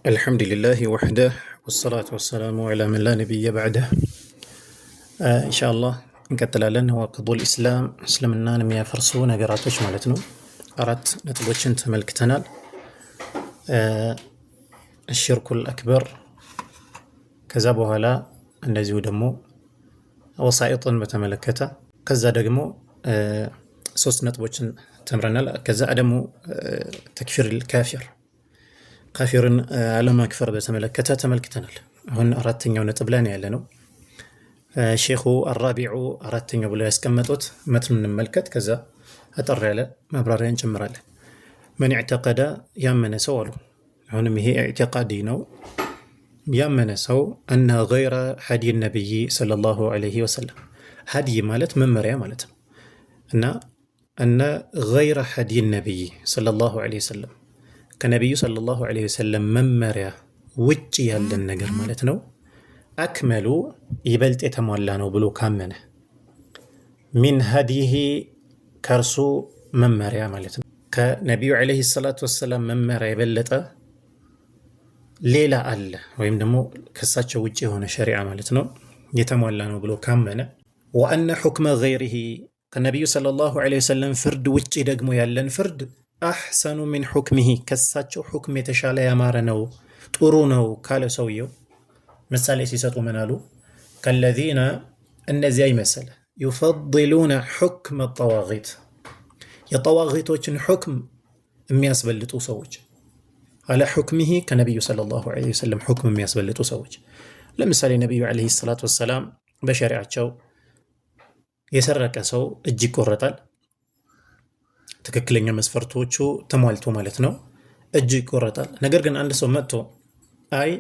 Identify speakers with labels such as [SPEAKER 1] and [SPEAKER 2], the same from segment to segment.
[SPEAKER 1] الحمد لله وحده والصلاة والسلام على من لا نبي بعده. إن شاء الله እንቀጥላለን ወቅዱ الإسلام እስልምናን የሚያፈርሱ ነገራቶች ማለት ነው። አራት ነጥቦችን ተመልክተናል። الشرك الأكبر ከዛ በኋላ እንደዚሁ ደግሞ ወሳኢጥን በተመለከተ ከዛ ደግሞ ሶስት ነጥቦችን ተምረናል። ከዛ ደግሞ ተክፊር الكافر ካፊርን አለማክፈር በተመለከተ ተመልክተናል። አሁን አራተኛው ነጥብ ላይ ያለ ነው። ሼኹ አራቢዑ አራተኛው ብለው ያስቀመጡት መትኑን እንመልከት። ከዛ አጠር ያለ ማብራሪያ እንጨምራለን። من اعتقد ያመነ ሰው አሉ። አሁንም ይሄ ኢዕቲቃዲ ነው። ያመነ ሰው أن غير هدي النبي صلى الله عليه وسلم هدي ማለት መመሪያ ማለት ነው እና أن غير هدي النبي صلى الله عليه وسلم ከነቢዩ ሰለላሁ ዐለይሂ ወሰለም መመሪያ ውጭ ያለን ነገር ማለት ነው አክመሉ ይበልጥ የተሟላ ነው ብሎ ካመነ ሚን ሀዲሂ ከርሱ መመሪያ ማለት ነው ከነቢዩ ዐለይሂ ሰላቱ ወሰላም መመሪያ የበለጠ ሌላ አለ ወይም ደግሞ ከሳቸው ውጭ የሆነ ሸሪዓ ማለት ነው የተሟላ ነው ብሎ ካመነ ወአነ ሑክመ ገይሪሂ ከነቢዩ ሰለላሁ ዐለይሂ ወሰለም ፍርድ ውጭ ደግሞ ያለን ፍርድ አሕሰኑ ሚን ሑክሚሂ ከሳቸው ሑክም የተሻለ ያማረ ነው ጥሩ ነው ካለ ሰውየው ምሳሌ ሲሰጡ ምን አሉ? ከለዚነ እነዚያ ይመሰለ ዩፈድሉነ ሑክመ ጠዋጊት የጠዋጊቶችን ሑክም የሚያስበልጡ ሰዎች አለ ሑክሚሂ ከነቢዩ ሰለላሁ ዐለይሂ ወሰለም ሑክም የሚያስበልጡ ሰዎች። ለምሳሌ ነቢዩ ዐለይሂ ሰላቱ ወሰላም በሸሪዓቸው የሰረቀ ሰው እጅ ይቆረጣል። ትክክለኛ መስፈርቶቹ ተሟልቶ ማለት ነው እጅ ይቆረጣል። ነገር ግን አንድ ሰው መጥቶ አይ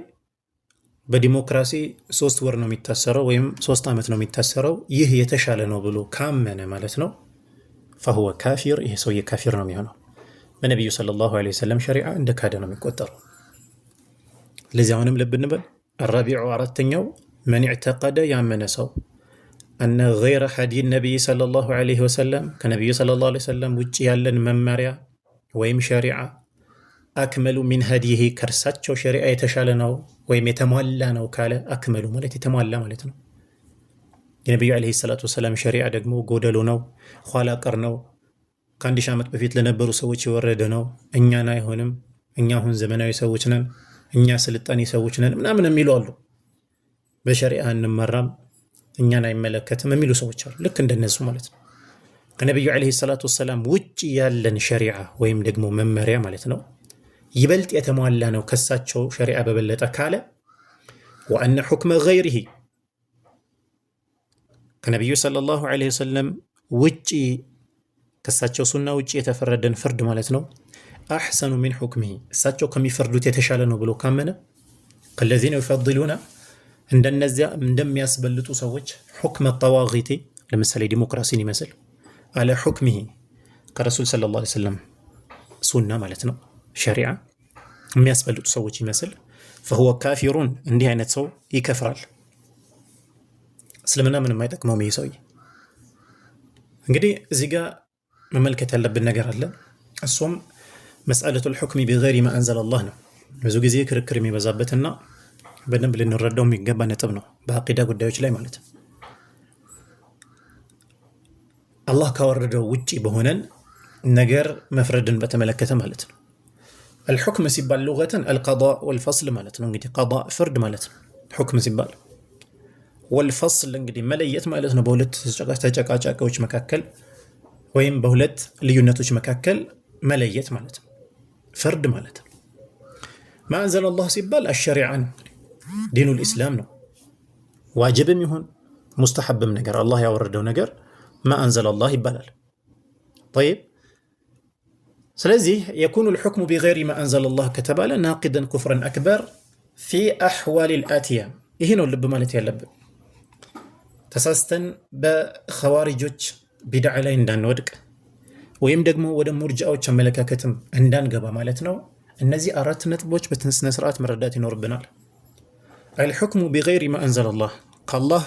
[SPEAKER 1] በዲሞክራሲ 3 ወር ነው የሚታሰረው ወይም 3 ዓመት ነው የሚታሰረው ይህ የተሻለ ነው ብሎ ካመነ ማለት ነው فهو ካፊር ይህ ሰው የካፊር ነው የሚሆነው በነቢዩ ሰለላሁ ዐለይሂ ወሰለም ሸሪዓ እንደ ካደ ነው የሚቆጠረው። ለዚህ አሁንም ልብ እንበል። الرابع አራተኛው من اعتقد ያመነ ሰው أن غير هدي النبي صلى الله عليه وسلم كنبي صلى الله عليه وسلم ውጭ ያለን መመሪያ ወይም ሸሪዓ አክመሉ ሚን ሀዲሂ ከርሳቸው ሸሪዓ የተሻለ ነው ወይም የተሟላ ነው ካለ አክመሉ ማለት የተሟላ ማለት ነው። የነቢዩ ዐለይሂ ሰላቱ ወሰላም ሸሪዓ ደግሞ ጎደሎ ነው፣ ኋላ ቀር ነው፣ ከ1000 ዓመት በፊት ለነበሩ ሰዎች የወረደ ነው፣ እኛን አይሆንም፣ እኛ አሁን ዘመናዊ ሰዎች ነን፣ እኛ ስልጣኔ ሰዎች ነን ምናምን የሚሉ አሉ። በሸሪዓ እንመራም እኛን አይመለከትም የሚሉ ሰዎች አሉ። ልክ እንደነሱ ማለት ነው። ከነቢዩ ዐለይሂ ሰላቱ ወሰላም ውጭ ያለን ሸሪዓ ወይም ደግሞ መመሪያ ማለት ነው ይበልጥ የተሟላ ነው ከሳቸው ሸሪዓ በበለጠ ካለ ወአነ ሑክመ ገይሪሂ ከነቢዩ ሰለላሁ ዐለይሂ ወሰለም ውጭ ከሳቸው ሱና ውጭ የተፈረደን ፍርድ ማለት ነው አሕሰኑ ሚን ሑክሚሂ እሳቸው ከሚፈርዱት የተሻለ ነው ብሎ ካመነ ከለዚነ ይፈድሉና እንደነዚያ እንደሚያስበልጡ ሰዎች ሑክመ ጠዋጊቲ ለምሳሌ ዲሞክራሲን ይመስል አለ ሑክሚሂ ከረሱል ሰለላሁ ዐለይሂ ወሰለም ሱና ማለት ነው ሸሪዓ የሚያስበልጡ ሰዎች ይመስል فهو ካፊሩን እንዲህ አይነት ሰው ይከፍራል። እስልምና ምንም አይጠቅመውም ይህ ሰውዬ። እንግዲህ እዚህ ጋር መመልከት ያለብን ነገር አለ። እሱም መስአለቱል ሑክሚ ቢገይሪ ማ አንዘለላህ ነው። ብዙ ጊዜ ክርክር የሚበዛበትና በደንብ ልንረዳው የሚገባ ነጥብ ነው በአቂዳ ጉዳዮች ላይ ማለት ነው። አላህ ካወረደው ውጪ በሆነን ነገር መፍረድን በተመለከተ ማለት ነው። الحكم ሲባል ሉገተን القضاء والفصل ማለት ነው። እንግዲህ قضاء ፍርድ ማለት ነው حكم ሲባል والفصل እንግዲህ መለየት ማለት ነው። በሁለት ተጨቃጫቂዎች መካከል ወይም በሁለት ልዩነቶች መካከል መለየት ማለት ነው ፍርድ ማለት ነው። ما أنزل الله ሲባል الشريعة ዲኑ الإسلام ነው። ዋጅብም ይሁን ሙስተሐብም ነገር አላህ ያወረደው ነገር ما أنزل الله ይባላል። طيب ስለዚህ يكون الحكم بغير ما أنزل الله ከተባለ ناقضا كفرا أكبر في أحوال الآتية ይሄ ነው ልብ ማለት ያለብን። ተሳስተን በኸዋሪጆች ቢድዓ ላይ እንዳንወድቅ ወይም ደግሞ ወደ ሙርጂዓዎች አመለካከትም እንዳንገባ ማለት ነው። እነዚህ አራት ነጥቦች በስነ ስርዓት መረዳት ይኖርብናል። الحكم بغير ما أنزل الله ከአላህ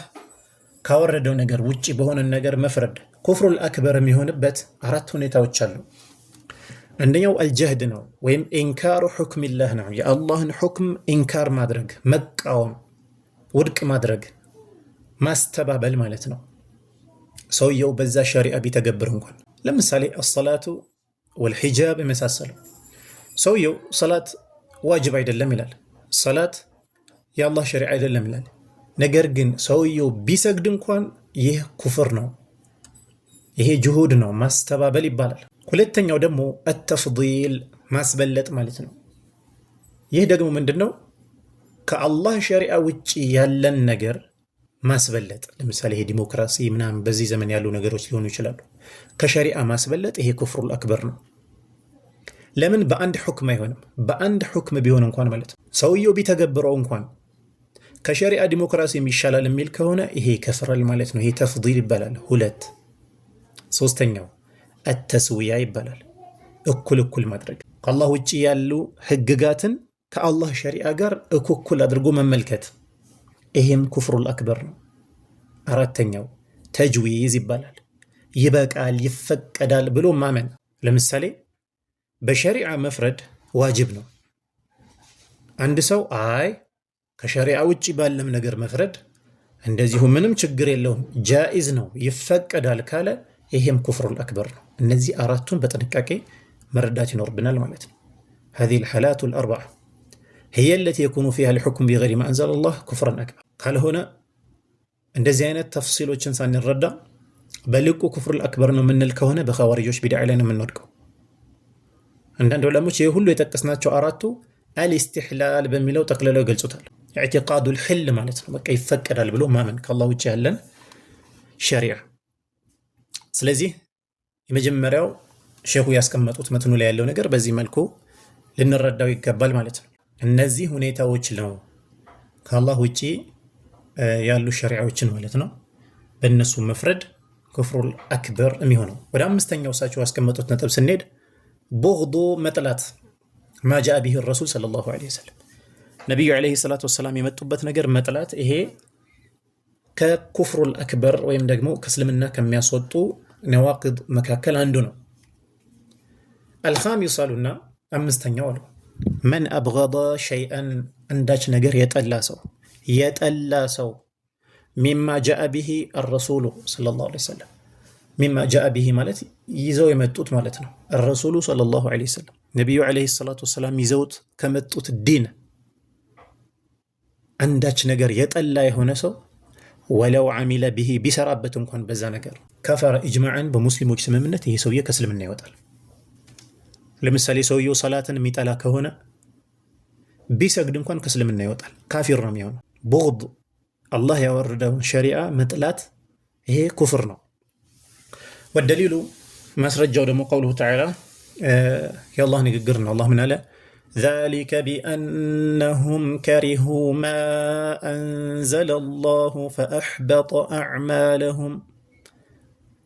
[SPEAKER 1] ካወረደው ነገር ውጪ በሆነ ነገር መፍረድ ኩፍሩል አክበር የሚሆንበት አራት ሁኔታዎች አሉ። አንደኛው አልጀህድ ነው ወይም ኢንካሩ ሁክሚላህ ነው። የአላህን ሁክም ኢንካር ማድረግ፣ መቃወም፣ ውድቅ ማድረግ፣ ማስተባበል ማለት ነው። ሰውየው በዛ ሸሪዓ ቢተገብር እንኳን ለምሳሌ አሰላቱ ወልሒጃብ የመሳሰለው ሰውየው ሰላት ዋጅብ አይደለም ይላል፣ ሰላት የአላህ ሸሪዓ አይደለም ይላል። ነገር ግን ሰውየው ቢሰግድ እንኳን ይህ ኩፍር ነው፣ ይሄ ጅሁድ ነው፣ ማስተባበል ይባላል። ሁለተኛው ደግሞ አተፍዲል ማስበለጥ ማለት ነው። ይህ ደግሞ ምንድን ነው? ከአላህ ሸሪዓ ውጭ ያለን ነገር ማስበለጥ። ለምሳሌ ይሄ ዲሞክራሲ ምናምን በዚህ ዘመን ያሉ ነገሮች ሊሆኑ ይችላሉ። ከሸሪዓ ማስበለጥ ይሄ ኩፍሩል አክበር ነው። ለምን በአንድ ሁክም አይሆንም? በአንድ ሁክም ቢሆን እንኳን ማለት ነው ሰውየው ቢተገብረው እንኳን ከሸሪዓ ዲሞክራሲ የሚሻላል የሚል ከሆነ ይሄ ከፍራል ማለት ነው። ይሄ ተፍዲል ይባላል። ሁለት ሶስተኛው አተስዊያ ይባላል። እኩል እኩል ማድረግ፣ ከአላህ ውጭ ያሉ ህግጋትን ከአላህ ሸሪዓ ጋር እኩል አድርጎ መመልከት፣ ይሄም ኩፍሩል አክበር ነው። አራተኛው ተጅዊዝ ይባላል። ይበቃል፣ ይፈቀዳል ብሎ ማመን። ለምሳሌ በሸሪዓ መፍረድ ዋጅብ ነው። አንድ ሰው አይ ከሸሪዓ ውጭ ባለም ነገር መፍረድ እንደዚሁ ምንም ችግር የለውም ጃኢዝ ነው ይፈቀዳል ካለ ይሄም ኩፍሩል አክበር ነው። እነዚህ አራቱን በጥንቃቄ መረዳት ይኖርብናል ማለት ነው። هذه الحالات الأربعة هي التي يكون فيها الحكم بغير ما أنزل الله كفرا أكبر ካልሆነ እንደዚህ አይነት ተፍሲሎችን ሳንረዳ በልቁ ኩፍሩል አክበር ነው የምንል ከሆነ በኸዋሪጆች ቢድዓ ላይ ነው የምንወድቀው። አንዳንድ ዑለሞች ይህ ሁሉ የጠቀስናቸው አራቱ አልኢስቲሕላል በሚለው ጠቅልለው ይገልጹታል። ኢዕቲቃዱል ሒል ማለት ነው። በቃ ይፈቀዳል ብሎ ማመን ከአላህ ውጭ ያለን ሸሪዓ። ስለዚህ የመጀመሪያው ሼኹ ያስቀመጡት መትኑ ላይ ያለው ነገር በዚህ መልኩ ልንረዳው ይገባል ማለት ነው። እነዚህ ሁኔታዎች ነው ከአላህ ውጭ ያሉ ሸሪዓዎችን ማለት ነው በእነሱ መፍረድ ኩፍሩል አክበር የሚሆነው። ወደ አምስተኛው እሳቸው ያስቀመጡት ነጥብ ስንሄድ ቡግዱ መጥላት ማ ጃአ ቢሂ ረሱል ሰለላሁ ዐለይሂ ወሰለም ነቢዩ ዐለይሂ ሰላቱ ወሰላም የመጡበት ነገር መጥላት፣ ይሄ ከኩፍሩል አክበር ወይም ደግሞ ከእስልምና ከሚያስወጡ ነዋቂድ መካከል አንዱ ነው። አልኻሚስ አሉና አምስተኛው አሉ መን አብገደ ሸይአን አንዳች ነገር የጠላ ሰው ሚማ ጃአ ቢሂ አረሱሉ ሰለላሁ ዐለይሂ ወሰለም። ሚማ ጃአ ቢሂ ማለት ይዘው የመጡት ማለት ነው። አረሱሉ ሰለላሁ ዐለይሂ ወሰለም ነቢዩ ዐለይሂ ሰላቱ ወሰላም ይዘውት ከመጡት ዲን አንዳች ነገር የጠላ የሆነ ሰው ወለው ዓሚለ ቢሂ ቢሰራበት እንኳን በዛ ነገር ከፈረ ኢጅማዕን በሙስሊሞች ስምምነት ይሄ ሰውዬ ከእስልምና ይወጣል። ለምሳሌ ሰውየው ሰላትን የሚጠላ ከሆነ ቢሰግድ እንኳን ከእስልምና ይወጣል፣ ካፊር ነው የሚሆነው። ቡግድ አላህ ያወረደውን ሸሪዓ መጥላት ይሄ ኩፍር ነው። ወደሊሉ ማስረጃው ደግሞ ቀውሉሁ ተዓላ የአላህ ንግግር ነው። አላህ ምን አለ? ذلك بأنهم كرهوا ما أنزل الله فأحبط أعمالهم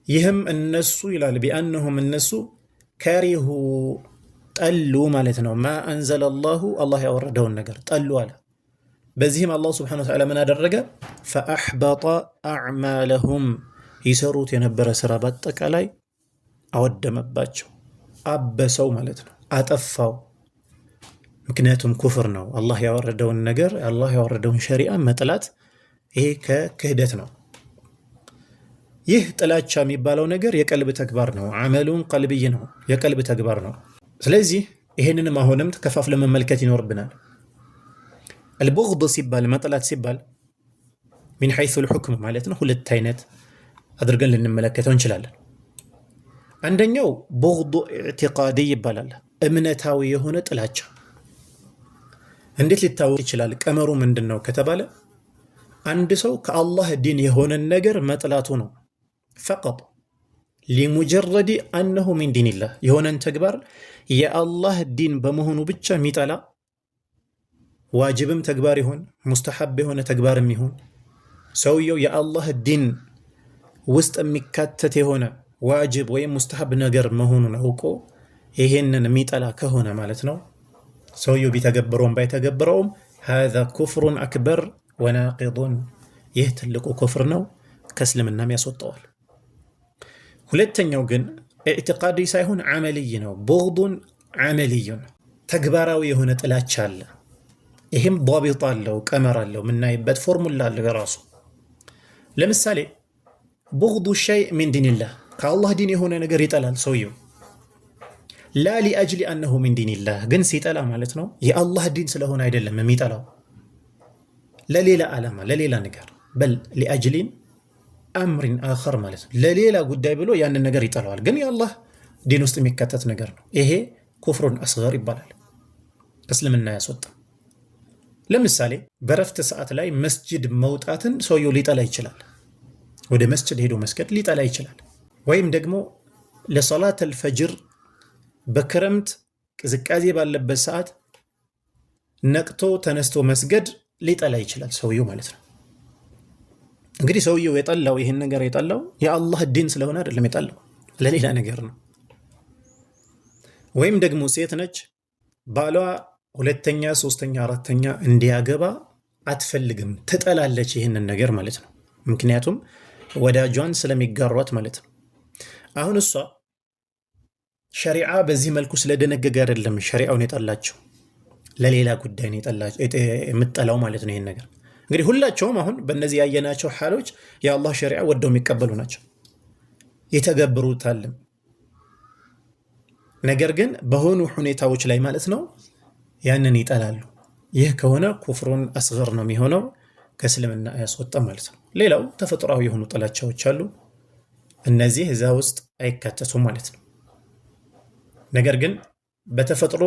[SPEAKER 1] ይህም እነሱ ይላል ቢአንሁም እነሱ ከሪሁ ጠሉ ማለት ነው። ማ አንዘለ አላሁ አላህ ያወረደውን ነገር ጠሉ አለ። በዚህም አላህ ስብሓነሁ ወተዓላ ምን አደረገ? ፈአሕበጠ አዕማለሁም ይሰሩት የነበረ ስራ በአጠቃላይ አወደመባቸው፣ አበሰው ማለት ነው፣ አጠፋው። ምክንያቱም ኩፍር ነው። አላህ ያወረደውን ነገር አላህ ያወረደውን ሸሪዓ መጥላት ይሄ ከክህደት ነው። ይህ ጥላቻ የሚባለው ነገር የቀልብ ተግባር ነው። አመሉን ቀልብይ ነው፣ የቀልብ ተግባር ነው። ስለዚህ ይሄንንም አሁንም ተከፋፍለን መመልከት ይኖርብናል። አልቡግድ ሲባል መጥላት ሲባል ሚን ሐይሱል ሑክም ማለት ነው። ሁለት አይነት አድርገን ልንመለከተው እንችላለን። አንደኛው ቡግዱ ኢዕቲቃዲ ይባላል፣ እምነታዊ የሆነ ጥላቻ። እንዴት ሊታወቅ ይችላል? ቀመሩ ምንድን ነው ከተባለ አንድ ሰው ከአላህ ዲን የሆነን ነገር መጥላቱ ነው። ፈቀጥ ሊሙጀረዲ አነሁ ሚን ዲንላህ የሆነን ተግባር የአላህ ዲን በመሆኑ ብቻ የሚጠላ ዋጅብም ተግባር ይሁን ሙስተሐብ የሆነ ተግባርም ይሁን ሰውየው የአላህ ዲን ውስጥ የሚካተት የሆነ ዋጅብ ወይም ሙስተሐብ ነገር መሆኑን አውቆ ይሄንን የሚጠላ ከሆነ ማለት ነው ሰውየው ቢተገበረውም ባይተገበረውም ሃዛ ኩፍሩን አክበር ወናቂዱን ይህ ትልቁ ኩፍር ነው፣ ከእስልምናም ያስወጣዋል። ሁለተኛው ግን ኢዕቲቃዲ ሳይሆን ዓመልይ ነው። ቡግዱን ዓመልዩን ተግባራዊ የሆነ ጥላቻ አለ። ይህም ዷቢጥ አለው፣ ቀመር አለው፣ የምናይበት ፎርሙላ አለው የራሱ። ለምሳሌ ቡግዱ ሸይእ ሚን ዲንላህ ከአላህ ዲን የሆነ ነገር ይጠላል ሰውየው። ላ ሊአጅሊ አነሁ ሚን ዲንላህ ግን ሲጠላ ማለት ነው የአላህ ዲን ስለሆነ አይደለም የሚጠላው፣ ለሌላ ዓላማ ለሌላ ነገር በል ሊአጅሊን አምሪን አኸር ማለት ነው። ለሌላ ጉዳይ ብሎ ያንን ነገር ይጠላዋል፣ ግን የአላህ ዲን ውስጥ የሚከተት ነገር ነው። ይሄ ኩፍሩን አስገር ይባላል፣ እስልምና ያስወጣ። ለምሳሌ በረፍት ሰዓት ላይ መስጅድ መውጣትን ሰውየው ሊጠላ ይችላል። ወደ መስጅድ ሄዶ መስገድ ሊጠላ ይችላል። ወይም ደግሞ ለሰላት አልፈጅር በክረምት ቅዝቃዜ ባለበት ሰዓት ነቅቶ ተነስቶ መስገድ ሊጠላ ይችላል ሰውየው ማለት ነው። እንግዲህ ሰውየው የጠላው ይህን ነገር የጠላው የአላህ ዲን ስለሆነ አይደለም የጠላው፣ ለሌላ ነገር ነው። ወይም ደግሞ ሴት ነች፣ ባሏ ሁለተኛ፣ ሶስተኛ፣ አራተኛ እንዲያገባ አትፈልግም፣ ትጠላለች ይህንን ነገር ማለት ነው። ምክንያቱም ወዳጇን ስለሚጋሯት ማለት ነው። አሁን እሷ ሸሪዓ በዚህ መልኩ ስለደነገገ አይደለም ሸሪዓውን የጠላቸው፣ ለሌላ ጉዳይ ነው የምትጠላው ማለት ነው። ይህን ነገር እንግዲህ ሁላቸውም አሁን በእነዚህ ያየናቸው ሓሎች የአላህ ሸሪዓ ወደው የሚቀበሉ ናቸው፣ የተገብሩታልም። ነገር ግን በሆኑ ሁኔታዎች ላይ ማለት ነው ያንን ይጠላሉ። ይህ ከሆነ ኩፍሩን አስገር ነው የሚሆነው፣ ከእስልምና አያስወጣም ማለት ነው። ሌላው ተፈጥሯዊ የሆኑ ጥላቻዎች አሉ፣ እነዚህ እዛ ውስጥ አይካተቱም ማለት ነው። ነገር ግን በተፈጥሮ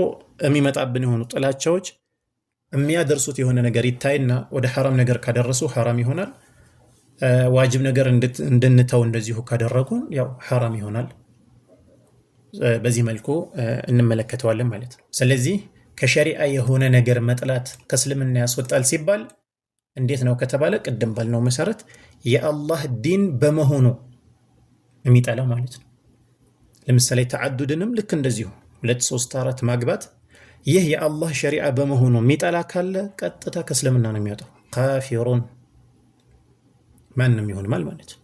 [SPEAKER 1] የሚመጣብን የሆኑ ጥላቻዎች የሚያደርሱት የሆነ ነገር ይታይና ወደ ሐራም ነገር ካደረሱ ሐራም ይሆናል። ዋጅብ ነገር እንድንተው እንደዚሁ ካደረጉን ያው ሐራም ይሆናል። በዚህ መልኩ እንመለከተዋለን ማለት ነው። ስለዚህ ከሸሪዓ የሆነ ነገር መጥላት ከእስልምና ያስወጣል ሲባል እንዴት ነው ከተባለ ቅድም ባልነው መሰረት የአላህ ዲን በመሆኑ የሚጠላው ማለት ነው። ለምሳሌ ተዓዱድንም ልክ እንደዚሁ 2፣ 3፣ 4 ማግባት ይህ የአላህ ሸሪዓ በመሆኑ የሚጠላ ካለ ቀጥታ ከእስልምና ነው የሚወጣው። ካፊሩን ማንም ይሆንማል ማለት ነው።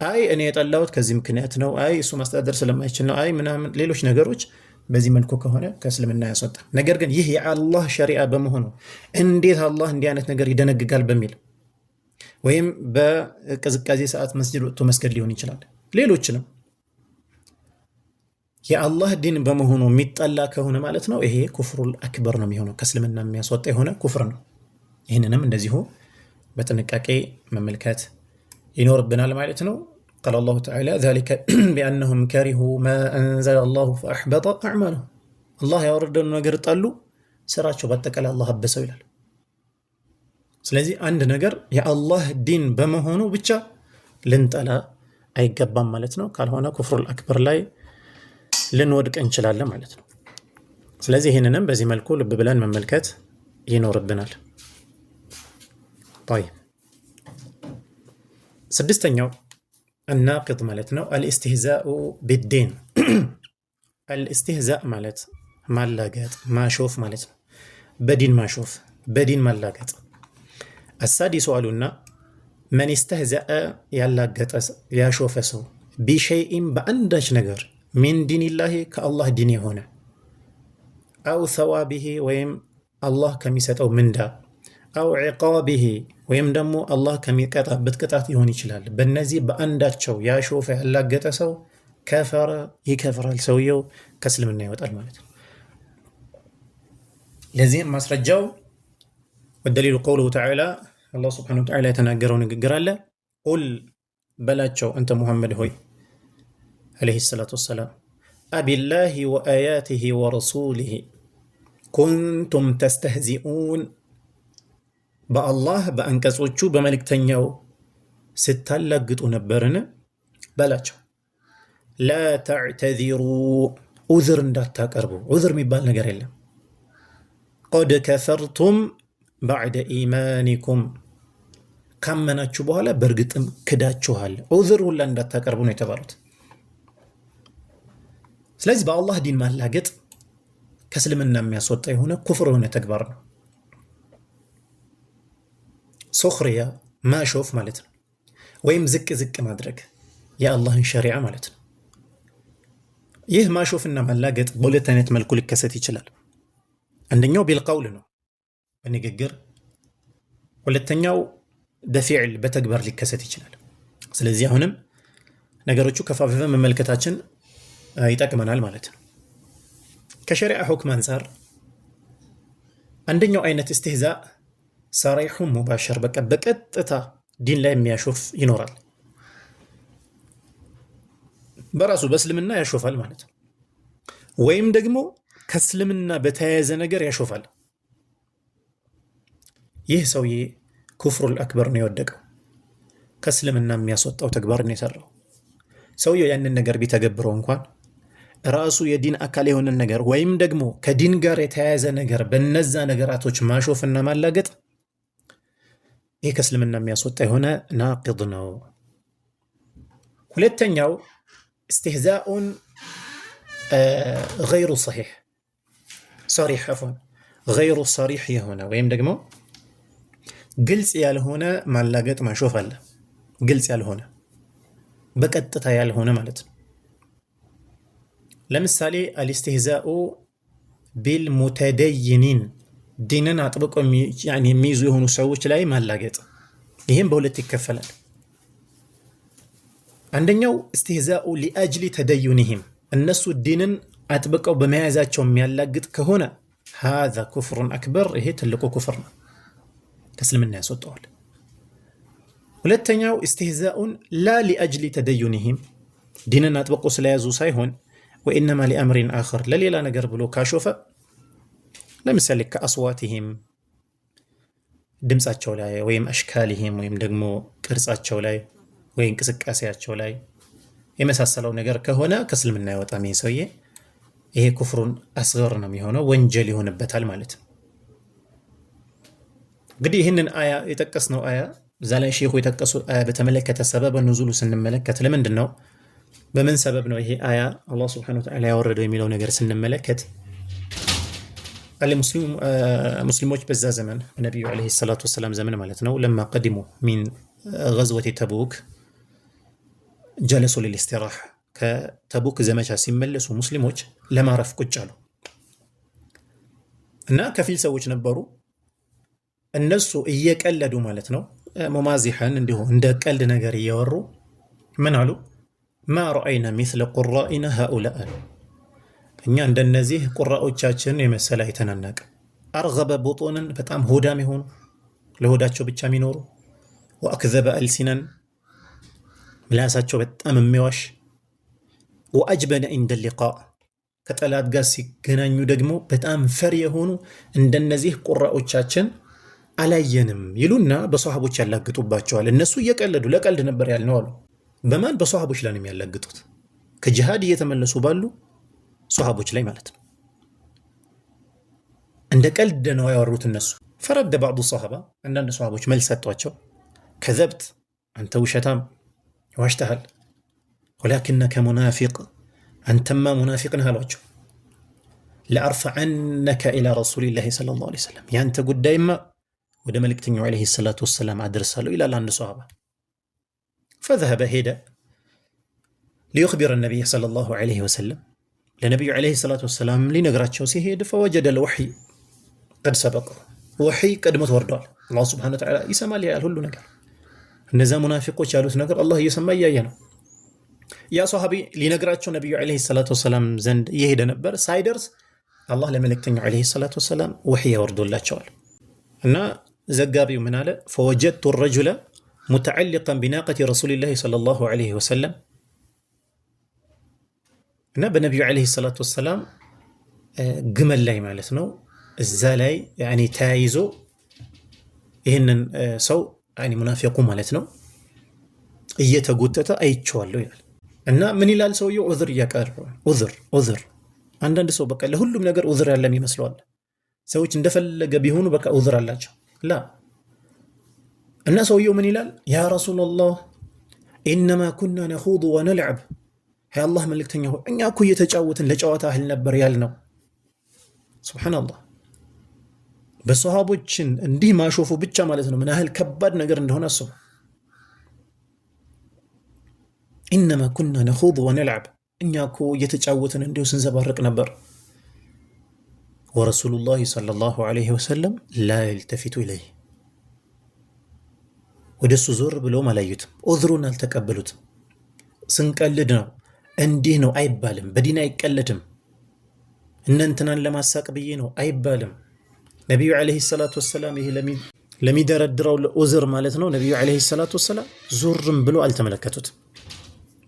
[SPEAKER 1] አይ እኔ የጠላሁት ከዚህ ምክንያት ነው፣ አይ እሱ ማስተዳደር ስለማይችል ነው፣ አይ ምናምን ሌሎች ነገሮች በዚህ መልኩ ከሆነ ከእስልምና ያስወጣ። ነገር ግን ይህ የአላህ ሸሪዓ በመሆኑ እንዴት አላህ እንዲህ አይነት ነገር ይደነግጋል በሚል ወይም በቅዝቃዜ ሰዓት መስጂድ ወጥቶ መስገድ ሊሆን ይችላል፣ ሌሎችንም የአላህ ዲን በመሆኑ የሚጠላ ከሆነ ማለት ነው ይሄ ኩፍሩል አክበር ነው የሚሆነው፣ ከእስልምና የሚያስወጣ የሆነ ኩፍር ነው። ይህንንም እንደዚሁ በጥንቃቄ መመልከት ይኖርብናል ማለት ነው። ቃለ አላሁ ተዓላ ዛሊከ ቢአነሁም ከሪሁ ማ አንዘለ አላሁ ፈአሕበጠ አዕማለሁም፣ አላህ ያወረደውን ነገር ጣሉ፣ ስራቸው በአጠቃላይ አላህ አበሰው ይላል። ስለዚህ አንድ ነገር የአላህ ዲን በመሆኑ ብቻ ልንጠላ አይገባም ማለት ነው። ካልሆነ ኩፍሩል አክበር ላይ ልንወድቅ እንችላለን ማለት ነው። ስለዚህ ይህንንም በዚህ መልኩ ልብ ብለን መመልከት ይኖርብናል። طيب ስድስተኛው الناقض ማለት ነው الاستهزاء بالدين الاستهزاء ማለት ማላገጥ ማሾፍ ማለት ነው። በዲን ማሾፍ በዲን ማላገጥ። السادس አሉና من استهزأ ያላገጠ ያሾፈ ሰው بشيء በአንዳች ነገር ሚን ዲኒላሂ ከአላህ ዲን የሆነ አው ሰዋቢሂ ወይም አላህ ከሚሰጠው ምንዳ አው ዒቃቢሂ ወይም ደግሞ አላህ ከሚቀጣበት ቅጣት ሊሆን ይችላል። በእነዚህ በአንዳቸው ያሾፈ ያላገጠ ሰው ከፈረ ይከፍራል፣ ሰውየው ከእስልምና ይወጣል ማለት ነው። ለዚህም ማስረጃው ወደሊሉ ቀውሉሁ ተዓላ አላህ ሱብሓነሁ ወተዓላ የተናገረው ንግግር አለ። ቁል በላቸው አንተ ሙሐመድ ሆይ عليه الصلاة والسلام أبالله وآياته ورسوله كنتم تستهزئون بالله بأنكسوچو بملكتنيو ستالقطو نبرن بلاچو لا تعتذروا عذر እንዳታቀርቡ عذر የሚባል ነገር የለም قد كفرتم بعد إيمانكم ካመናችሁ በኋላ በእርግጥም ክዳችኋል عذر ሁላ እንዳታቀርቡ ነው የተባሉት። ስለዚህ በአላህ ዲን ማላገጥ ከእስልምና የሚያስወጣ የሆነ ኩፍር የሆነ ተግባር ነው። ሱኽሪያ ማሾፍ ማለት ነው፣ ወይም ዝቅ ዝቅ ማድረግ የአላህን ሸሪዓ ማለት ነው። ይህ ማሾፍና ማላገጥ በሁለት አይነት መልኩ ሊከሰት ይችላል። አንደኛው ቢልቀውል ነው፣ በንግግር። ሁለተኛው በፊዕል በተግባር ሊከሰት ይችላል። ስለዚህ አሁንም ነገሮቹ ከፋፍለን መመልከታችን ይጠቅመናል ማለት ነው። ከሸሪዓ ሁክም አንፃር አንደኛው አይነት እስትህዛእ ሰሪሑን ሙባሸር፣ በቃ በቀጥታ ዲን ላይ የሚያሾፍ ይኖራል። በራሱ በእስልምና ያሾፋል ማለት ነው። ወይም ደግሞ ከእስልምና በተያያዘ ነገር ያሾፋል። ይህ ሰውዬ ኩፍሩል አክበር ነው የወደቀው፣ ከእስልምና የሚያስወጣው ተግባር ነው የሰራው። ሰውየው ያንን ነገር ቢተገብረው እንኳን ራሱ የዲን አካል የሆነን ነገር ወይም ደግሞ ከዲን ጋር የተያያዘ ነገር በነዛ ነገራቶች ማሾፍና ማላገጥ ይህ ከእስልምና የሚያስወጣ የሆነ ናቂድ ነው። ሁለተኛው እስትህዛኡን ገይሩ ሰሒሕ ሰሪሕ አፎን ገይሩ ሰሪሕ የሆነ ወይም ደግሞ ግልጽ ያልሆነ ማላገጥ ማሾፍ አለ። ግልጽ ያልሆነ በቀጥታ ያልሆነ ማለት ነው። ለምሳሌ አልእስትህዛኡ ቢልሙተደይኒን ዲንን አጥብቆ የሚይዙ የሆኑ ሰዎች ላይ ማላገጥ፣ ይህም በሁለት ይከፈላል። አንደኛው እስትህዛኡ ሊአጅሊ ተደዩኒሂም እነሱ ዲንን አጥብቀው በመያዛቸው የሚያላግጥ ከሆነ ሃዛ ኩፍሩን አክበር፣ ይሄ ትልቁ ኩፍር ነው፣ ከእስልምና ያስወጣዋል። ሁለተኛው እስትህዛኡን ላ ሊአጅሊ ተደዩኒሂም ዲንን አጥብቀው ስለያዙ ሳይሆን ወኢነማ ሊአምሪን አኸር ለሌላ ነገር ብሎ ካሾፈ፣ ለምሳሌ ከአስዋትህም ድምፃቸው ላይ ወይም አሽካልህም ወይም ደግሞ ቅርጻቸው ላይ ወይ እንቅስቃሴያቸው ላይ የመሳሰለው ነገር ከሆነ ከእስልምና አይወጣም። ይህ ሰውዬ ይሄ ኩፍሩን አስገር ነው የሚሆነው፣ ወንጀል ይሆንበታል ማለት ነው። እንግዲህ ይህንን አያ የጠቀስነው አያ እዛ ላይ ሼኹ የጠቀሱ አያ በተመለከተ ሰበበ ኑዙሉ ስንመለከት ለምንድን ነው በምን ሰበብ ነው ይሄ አያ አላህ ሱብሓነሁ ወተዓላ ያወረደው የሚለው ነገር ስንመለከት ሙስሊሞች በዛ ዘመን ነቢዩ ዓለይሂ ሰላቱ ወሰላም ዘመን ማለት ነው ለማ ቀዲሙ ሚን ገዝወቲ ተቡክ ጀለሱ ሊልኢስቲራህ ከተቡክ ዘመቻ ሲመለሱ ሙስሊሞች ለማረፍ ቁጭ አሉ እና ከፊል ሰዎች ነበሩ እነሱ እየቀለዱ ማለት ነው ሙማዚሐን እንዲሁ እንደ ቀልድ ነገር እያወሩ ምን አሉ ማ ረአይና ሚስለ ቁራኢና ሃኡላእ እኛ እንደነዚህ ቁራዎቻችን የመሰለ አይተናናቅ አርገበ ቡጡንን በጣም ሆዳም የሆኑ ለሆዳቸው ብቻ የሚኖሩ ወአክዘበ አልሲናን ምላሳቸው በጣም የሚዋሽ ወአጅበነ ኢንደ ሊቃእ ከጠላት ጋር ሲገናኙ ደግሞ በጣም ፈሪ የሆኑ እንደነዚህ ቁራዎቻችን አላየንም ይሉና በሷሃቦች ያላግጡባቸዋል። እነሱ እየቀለዱ ለቀልድ ነበር ያልነው አሉ። በማን በሷሃቦች ላይ ነው የሚያላግጡት? ከጂሃድ እየተመለሱ ባሉ ሷሃቦች ላይ ማለት ነው። እንደ ቀልድ ነው ያወሩት እነሱ። ፈረደ ባዕዱ ሷሃባ አንዳንድ ሷሃቦች መልስ ሰጧቸው። ከዘብት አንተ ውሸታም ዋሽተሃል፣ ወላኪነከ ሙናፊቅ አንተማ ሙናፊቅ ነህ አሏቸው። ለአርፈዐነከ ኢላ ረሱሊላሂ ሰለላሁ ዐለይሂ ወሰለም ያንተ ጉዳይማ ወደ መልእክተኛው ዓለይሂ ሰላቱ ወሰላም አድርሳለሁ ይላል አንድ ሷሃባ። ፈዘሀበ ሄደ ሊዩኽቢረ ነቢይ ሰለላሁ ዐለይሂ ወሰለም ለነቢዩ ዓለይሂ ሰላቱ ወሰላም ሊነግራቸው ሲሄድ ፈወጀደ ልወሕይ ቀድ ሰበቀ ወሕይ ቀድሞት ወርደዋል። አላህ ሱብሓነሁ ወተዓላ ይሰማል ያያል ሁሉ ነገር። እነዛ ሙናፊቆች ያሉት ነገር አላህ እየሰማ እያየ ነው። ያ ሷሃቢ ሊነግራቸው ነቢዩ ዓለይሂ ሰላቱ ወሰላም ዘንድ እየሄደ ነበር። ሳይደርስ አላህ ለመልእክተኛው ዓለይሂ ሰላቱ ወሰላም ወሕይ ያወርዶላቸዋል እና ዘጋቢው ምን አለ? ፈወጀድቱ ረጁለ ሙተዓሊቀን ቢናቀቲ ረሱሊላሂ ሰለላሁ ዐለይሂ ወሰለም እና በነቢዩ ዓለይሂ ሰላቱ ወሰላም ግመል ላይ ማለት ነው እዛ ላይ ያኒ ተያይዞ ይህንን ሰው ያኒ ሙናፊቁ ማለት ነው እየተጎተተ አይቼዋለሁ ይላል። እና ምን ይላል ሰውየው? ዑዝር እያቀረበ ዑዝር። አንዳንድ ሰው በቃ ለሁሉም ነገር ዑዝር ያለም ይመስለዋል። ሰዎች እንደፈለገ ቢሆኑ በቃ ዑዝር አላቸው ላ። እና ሰውየው ምን ይላል? ያ ረሱላላህ ኢነማ ኩና ነኹዱ ወነልዐብ የአላህ መልእክተኛ ሆይ እኛ እኮ እየተጫወትን ለጨዋታ ያህል ነበር ያልነው። ሱብሓነላህ። በሰሃቦችን እንዲህ ማሾፉ ብቻ ማለት ነው ምን ያህል ከባድ ነገር እንደሆነ አስቡ። ኢነማ ኩና ነኹዱ ወነልዐብ እኛ እኮ እየተጫወትን እንዲሁ ስንዘባረቅ ነበር። ወረሱሉላሂ ሰለላሁ ዐለይሂ ወሰለም ላ የልተፊቱ ኢለይህ ወደ እሱ ዞር ብለውም አላዩትም። ዑዝሩን አልተቀበሉትም። ስንቀልድ ነው እንዲህ ነው አይባልም። በዲን አይቀለድም። እነንትናን ለማሳቅ ብዬ ነው አይባልም። ነቢዩ ዐለይሂ ሰላቱ ወሰላም ይሄ ለሚደረድረው ዑዝር ማለት ነው። ነቢዩ ዐለይሂ ሰላቱ ወሰላም ዞርም ብሎ አልተመለከቱትም።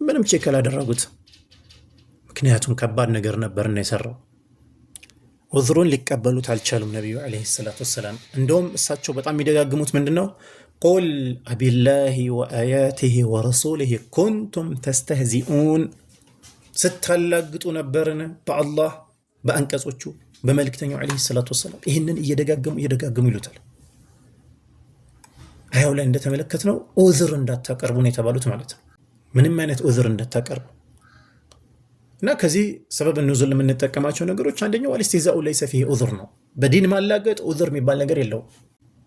[SPEAKER 1] ምንም ቼክ አላደረጉት። ምክንያቱም ከባድ ነገር ነበርና የሰራው። ዑዝሩን ሊቀበሉት አልቻሉም ነቢዩ ዐለይሂ ሰላቱ ወሰላም። እንደውም እሳቸው በጣም የሚደጋግሙት ምንድን ነው? ቁል አቢላሂ ወአያቲሂ ወረሱሊሂ ኩንቱም ተስተህዚኡን፣ ስታላግጡ ነበርን በአላህ በአንቀጾቹ በመልክተኛው ዐለይሂ ሰላቱ ወሰላም። ይህንን እየደጋገሙ ይሉታል። አያው ላይ እንደተመለከትነው ዑዝር እንዳታቀርቡ ነው የተባሉት ማለት ነው። ምንም አይነት ዑዝር እንዳታቀርቡ እና ከዚህ ሰበብ ኑዙል የምንጠቀማቸው ነገሮች አንደኛው አልኢስቲህዛኡ ለይሰ ፊሂ ዑዝር ነው። በዲን ማላገጥ ዑዝር የሚባል ነገር የለውም።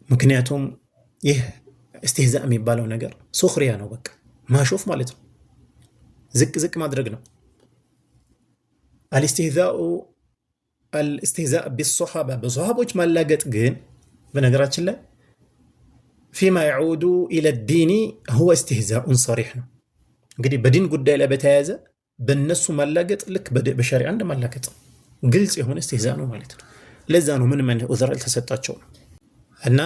[SPEAKER 1] ምክንያቱም ይህ ኢስቲህዛእ የሚባለው ነገር ሱኽሪያ ነው። በቃ ማሾፍ ማለት ነው። ዝቅ ማድረግ ነው። አልኢስቲህዛእ ቢሶሓባ በሶሓቦች ማላገጥ ግን በነገራችን ላይ ፊማ የዑዱ ኢለ ዲኒ ሁወ ኢስቲህዛኡን ሰሪሕ ነው። እንግዲህ በዲን ጉዳይ ላይ በተያያዘ በእነሱ ማላገጥ ልክ በሸሪዓ እንደ ማላገጥ ግልጽ የሆነ ኢስቲህዛእ ነው ማለት ነው። ለዛ ነው ምንም አይነት ዑዝር አልተሰጣቸውም። እና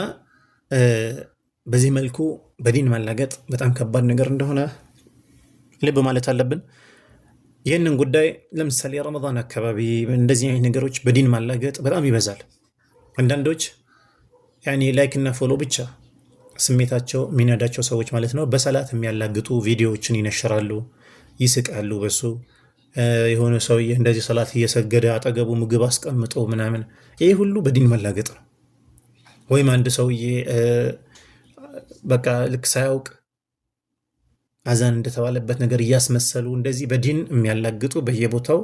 [SPEAKER 1] በዚህ መልኩ በዲን ማላገጥ በጣም ከባድ ነገር እንደሆነ ልብ ማለት አለብን። ይህንን ጉዳይ ለምሳሌ ረመዳን አካባቢ እንደዚህ አይነት ነገሮች በዲን ማላገጥ በጣም ይበዛል። አንዳንዶች ላይክና ፎሎ ብቻ ስሜታቸው የሚነዳቸው ሰዎች ማለት ነው በሰላት የሚያላግጡ ቪዲዮዎችን ይነሽራሉ፣ ይስቃሉ በሱ። የሆነ ሰውዬ እንደዚህ ሰላት እየሰገደ አጠገቡ ምግብ አስቀምጦ ምናምን፣ ይህ ሁሉ በዲን ማላገጥ ነው። ወይም አንድ ሰውዬ በቃ ልክ ሳያውቅ አዛን እንደተባለበት ነገር እያስመሰሉ እንደዚህ በዲን የሚያላግጡ በየቦታው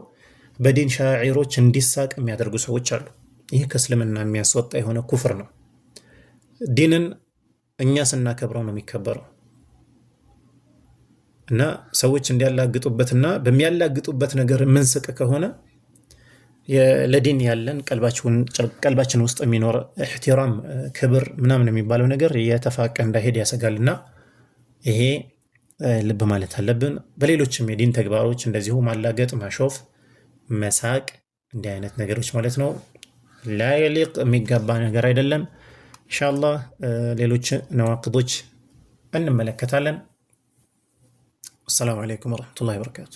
[SPEAKER 1] በዲን ሻዒሮች እንዲሳቅ የሚያደርጉ ሰዎች አሉ። ይህ ከእስልምና የሚያስወጣ የሆነ ኩፍር ነው። ዲንን እኛ ስናከብረው ነው የሚከበረው። እና ሰዎች እንዲያላግጡበትና በሚያላግጡበት ነገር የምንስቅ ከሆነ ለዲን ያለን ቀልባችን ውስጥ የሚኖር ኢሕቲራም፣ ክብር ምናምን የሚባለው ነገር የተፋቀ እንዳይሄድ ያሰጋልና ይሄ ልብ ማለት አለብን። በሌሎችም የዲን ተግባሮች እንደዚሁ ማላገጥ፣ ማሾፍ፣ መሳቅ እንዲህ አይነት ነገሮች ማለት ነው ላይሊቅ የሚገባ ነገር አይደለም። ኢንሻአላህ ሌሎች ነዋቅዶች እንመለከታለን። አሰላሙ አለይኩም ወረሕመቱላሂ ወበረካቱ።